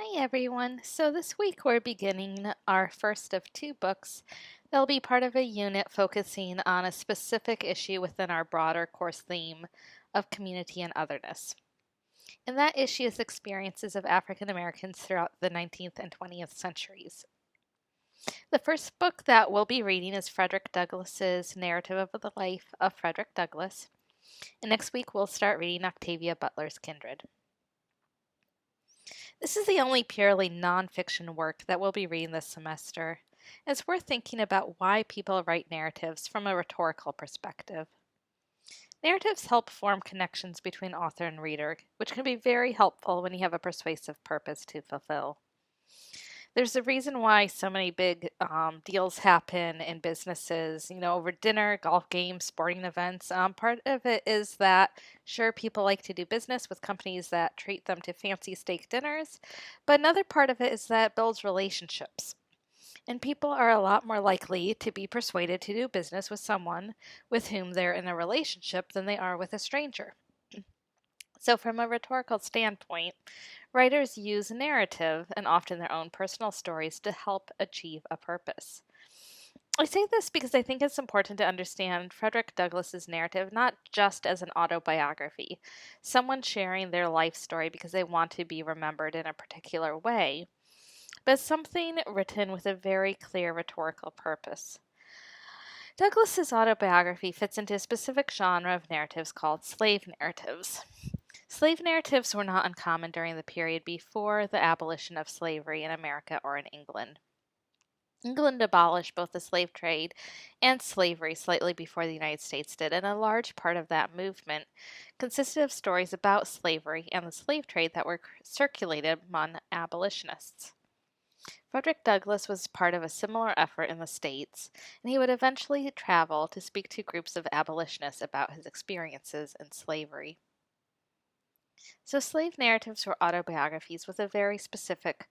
Hi everyone. So this week we're beginning our first of two books that'll be part of a unit focusing on a specific issue within our broader course theme of community and otherness. And that issue is experiences of African Americans throughout the 19th and 20th centuries. The first book that we'll be reading is Frederick Douglass's Narrative of the Life of Frederick Douglass. And next week we'll start reading Octavia Butler's Kindred. This is the only purely nonfiction work that we'll be reading this semester. It's worth thinking about why people write narratives from a rhetorical perspective. Narratives help form connections between author and reader, which can be very helpful when you have a persuasive purpose to fulfill. There's a reason why so many big deals happen in businesses, over dinner, golf games, sporting events. Part of it is that, sure, people like to do business with companies that treat them to fancy steak dinners, but another part of it is that it builds relationships. And people are a lot more likely to be persuaded to do business with someone with whom they're in a relationship than they are with a stranger. So, from a rhetorical standpoint, writers use narrative and often their own personal stories to help achieve a purpose. I say this because I think it's important to understand Frederick Douglass's narrative not just as an autobiography, someone sharing their life story because they want to be remembered in a particular way, but something written with a very clear rhetorical purpose. Douglass's autobiography fits into a specific genre of narratives called slave narratives. Slave narratives were not uncommon during the period before the abolition of slavery in America or in England. England abolished both the slave trade and slavery slightly before the United States did, and a large part of that movement consisted of stories about slavery and the slave trade that were circulated among abolitionists. Frederick Douglass was part of a similar effort in the States, and he would eventually travel to speak to groups of abolitionists about his experiences in slavery. So slave narratives were autobiographies with a very specific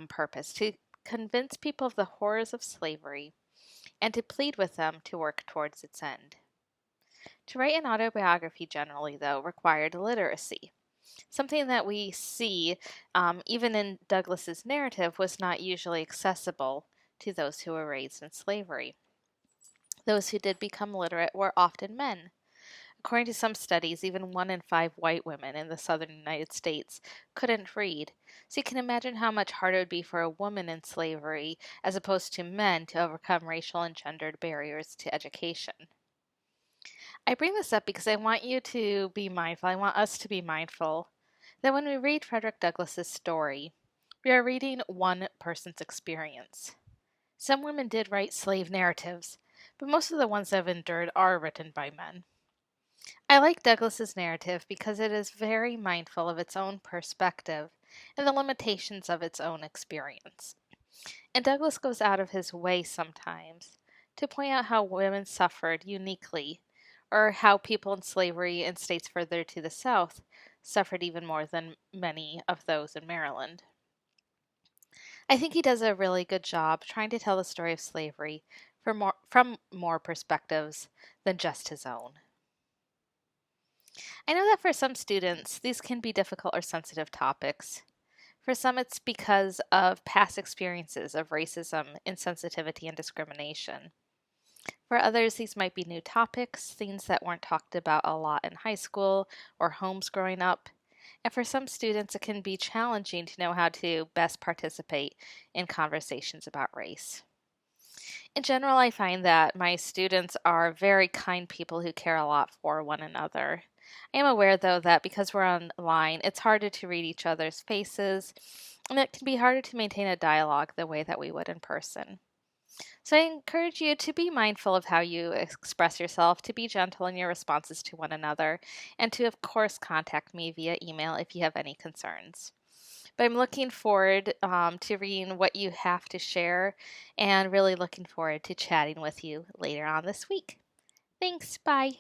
purpose, to convince people of the horrors of slavery and to plead with them to work towards its end. To write an autobiography generally, though, required literacy. Something that we see, even in Douglass's narrative, was not usually accessible to those who were raised in slavery. Those who did become literate were often men. According to some studies, even 1 in 5 white women in the southern United States couldn't read. So you can imagine how much harder it would be for a woman in slavery as opposed to men to overcome racial and gendered barriers to education. I bring this up because I want you to be mindful. I want us to be mindful that when we read Frederick Douglass's story, we are reading one person's experience. Some women did write slave narratives, but most of the ones I've endured are written by men. I like Douglass's narrative because it is very mindful of its own perspective and the limitations of its own experience. And Douglass goes out of his way sometimes to point out how women suffered uniquely, or how people in slavery in states further to the south suffered even more than many of those in Maryland. I think he does a really good job trying to tell the story of slavery from more perspectives than just his own. I know that for some students, these can be difficult or sensitive topics. For some, it's because of past experiences of racism, insensitivity, and discrimination. For others, these might be new topics, things that weren't talked about a lot in high school or homes growing up. And for some students, it can be challenging to know how to best participate in conversations about race. In general, I find that my students are very kind people who care a lot for one another. I am aware, though, that because we're online, it's harder to read each other's faces, and it can be harder to maintain a dialogue the way that we would in person. So I encourage you to be mindful of how you express yourself, to be gentle in your responses to one another, and to, of course, contact me via email if you have any concerns. But I'm looking forward to reading what you have to share and really looking forward to chatting with you later on this week. Thanks. Bye.